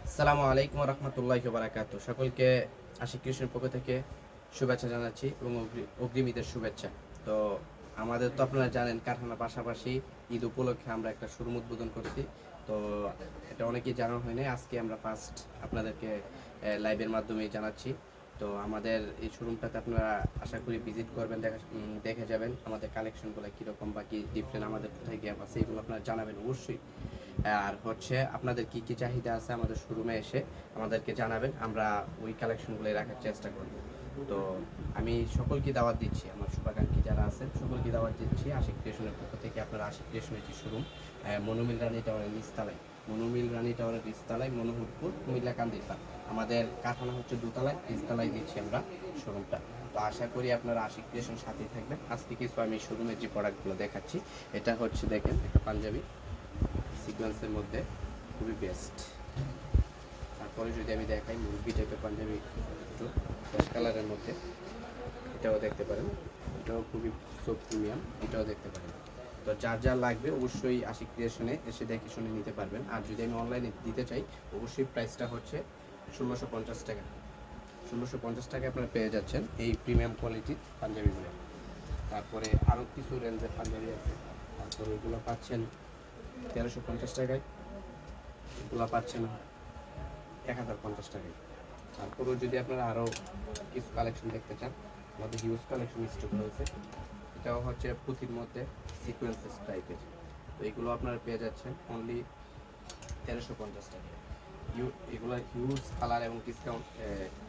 আসসালামু আলাইকুম রহমতুল্লাহি ওয়া বারাকাতুহু। সকলকে আশিক কৃষ্ণের পক্ষ থেকে শুভেচ্ছা জানাচ্ছি এবং অগ্রিম ঈদের শুভেচ্ছা। তো আমাদের তো আপনারা জানেন কারখানার পাশাপাশি ঈদ উপলক্ষে আমরা একটা শোরুম উদ্বোধন করছি। তো এটা অনেকেই জানানো হয়নি, আজকে আমরা ফার্স্ট আপনাদেরকে লাইভের মাধ্যমে জানাচ্ছি। তো আমাদের এই শোরুমটাতে আপনারা আশা করি ভিজিট করবেন, দেখে যাবেন আমাদের কালেকশনগুলো কীরকম বা কী ডিফারেন্ট, আমাদের কোথায় গ্যাপ আছে এগুলো আপনারা জানাবেন অবশ্যই। আর হচ্ছে আপনাদের কি কি চাহিদা আছে আমাদের শোরুমে এসে আমাদেরকে জানাবেন, আমরা ওই কালেকশনগুলো রাখার চেষ্টা করব। তো আমি সকলকে দাওয়াত দিচ্ছি, আমার শুভাকাঙ্ক্ষী যারা আছেন সকলকে দাওয়াত দিচ্ছি আশিক ক্রিয়েশনের পক্ষ থেকে। আপনারা আশিক ক্রিয়েশনের যে শোরুম মনোমিল রানী টাওয়ারের নিচতলায়, মনোমিল রানী টাওয়ারের নিচতলায়, মনোহরপুর, কুমিল্লা কান্দিরপা। আমাদের কারখানা হচ্ছে দোতলায়, নিচতলায় দিচ্ছি আমরা শোরুমটা। তো আশা করি আপনারা আশিক ক্রিয়েশন সাথেই থাকবেন। আজকে কিছু আমি শোরুমের যে প্রোডাক্টগুলো দেখাচ্ছি, এটা হচ্ছে দেখেন একটা পাঞ্জাবি সিকোয়েন্সের মধ্যে, খুবই বেস্ট। তারপরে যদি আমি দেখাই মুরগি টাইপের পাঞ্জাবি, একটু ফ্রেশ কালারের মধ্যে, এটাও দেখতে পারেন, এটাও খুবই সফট প্রিমিয়াম, এটাও দেখতে পারেন। তো যার যা লাগবে অবশ্যই আশিক ক্রিয়েশনে এসে দেখে শুনে নিতে পারবেন। আর যদি আমি অনলাইনে দিতে চাই অবশ্যই প্রাইসটা হচ্ছে 1650 টাকা। 1650 টাকায় আপনারা পেয়ে যাচ্ছেন এই প্রিমিয়াম কোয়ালিটির পাঞ্জাবিগুলো। তারপরে আরও কিছু রেঞ্জের পাঞ্জাবি আছে, তারপরে এগুলো পাচ্ছেন 1350 টাকায়, এগুলো পাচ্ছেন 1050 টাকায়। তারপরেও যদি আপনারা আরও কিছু কালেকশন দেখতে চান, আমাদের হিউজ কালেকশন স্টক রয়েছে। এটাও হচ্ছে পুঁথির মধ্যে সিকোয়েন্সেস টাইপের। তো এগুলো আপনারা পেয়ে যাচ্ছেন অনলি 1350 টাকায়। এগুলো হিউজ কালার এবং ডিসকাউন্ট,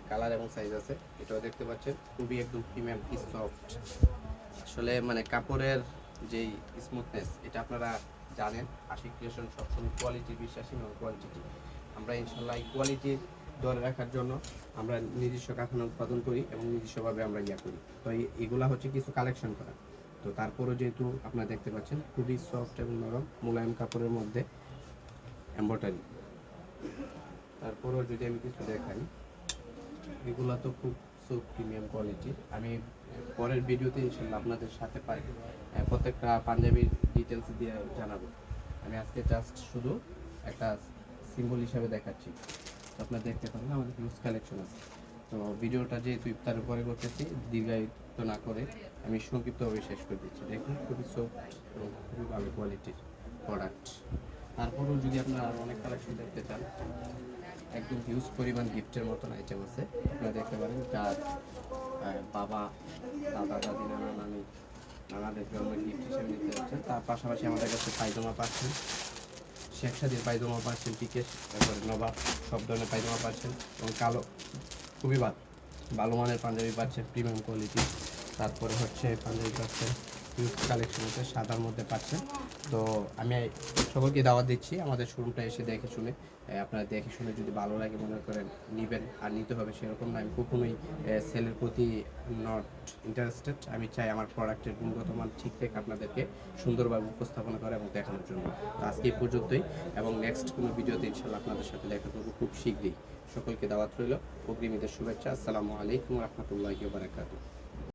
কালার এবং সাইজ আছে। এটাও দেখতে পাচ্ছেন খুবই একদম প্রিমিয়াম কি সফট। আসলে মানে কাপড়ের যেই স্মুথনেস এটা আপনারা জানেন, আশিক ক্রিয়েশন সবসময় কোয়ালিটি বিশ্বাসী এবং কোয়ান্টিটি। আমরা ইনশাল্লাহ এই কোয়ালিটি ধরে রাখার জন্য আমরা নিজস্ব কারখানা উৎপাদন করি এবং নিজস্বভাবে আমরা করি। তো এগুলা হচ্ছে কিছু কালেকশন করা। তো তারপরেও যেহেতু আপনারা দেখতে পাচ্ছেন খুবই সফট এবং নরম মোলায়েম কাপড়ের মধ্যে এম্ব্রয়ডারি। তারপরেও যদি আমি কিছু দেখাই, এগুলো তো খুব প্রিমিয়াম কোয়ালিটি। আমি পরের ভিডিওতে ইনশাল্লাহ আপনাদের সাথে পাই প্রত্যেকটা পাঞ্জাবির ডিটেলস দিয়ে জানাবো। আমি আজকে জাস্ট শুধু একটা সিম্বল হিসাবে দেখাচ্ছি, তো আপনারা দেখতে পারেন আমাদের হিউজ কালেকশন আছে। তো ভিডিওটা যেহেতু ইফতারের পরে করতেছি, দীর্ঘায়িত না করে আমি সংক্ষিপ্তভাবে শেষ করে দিচ্ছি। দেখুন খুবই সফট এবং খুবই ভালো কোয়ালিটির প্রোডাক্ট। তারপরেও যদি আপনারা আরও অনেক কালেকশন দেখতে চান, একদম হিউজ পরিমাণ গিফটের মতন আইটেম আছে, আপনারা দেখতে পারেন। যার বাবা, দাদা, দাদি, নানা, নানি, নানাদের জন্য গিফট হিসেবে নিতে যাচ্ছেন। তার পাশাপাশি আমাদের কাছে পায়জামা পাচ্ছেন, শেখ সাদির পায়জামা পাচ্ছেন, পিকেশ, তারপরে নবাব, সব ধরনের পায়জামা পাচ্ছেন এবং কালো খুবই ভালো মানের পাঞ্জাবি পাচ্ছেন প্রিমিয়াম কোয়ালিটি। তারপরে হচ্ছে পাঞ্জাবি পাচ্ছেন হিউজ কালেকশন আছে, সাদার মধ্যে পাচ্ছেন। তো আমি সকলকে দাওয়াত দিচ্ছি আমাদের শোরুমটা এসে দেখে শুনে, আপনারা দেখে শুনে যদি ভালো লাগে মনে করেন নেবেন, আর নিতে হবে সেরকম না। আমি কখনোই সেলের প্রতি নট ইন্টারেস্টেড। আমি চাই আমার প্রোডাক্টের গুণগত মান ঠিক রেখে আপনাদেরকে সুন্দরভাবে উপস্থাপনা করা এবং দেখানোর জন্য। তো আজকে এই পর্যন্তই, এবং নেক্সট কোনো ভিডিওতে ইনশাল্লাহ আপনাদের সাথে দেখা করবো খুব শীঘ্রই। সকলকে দাওয়াত রইল, অগ্রিম ঈদের শুভেচ্ছা। আসসালামু আলাইকুম রহমতুল্লাহি ওয়া বারাকাতুহু।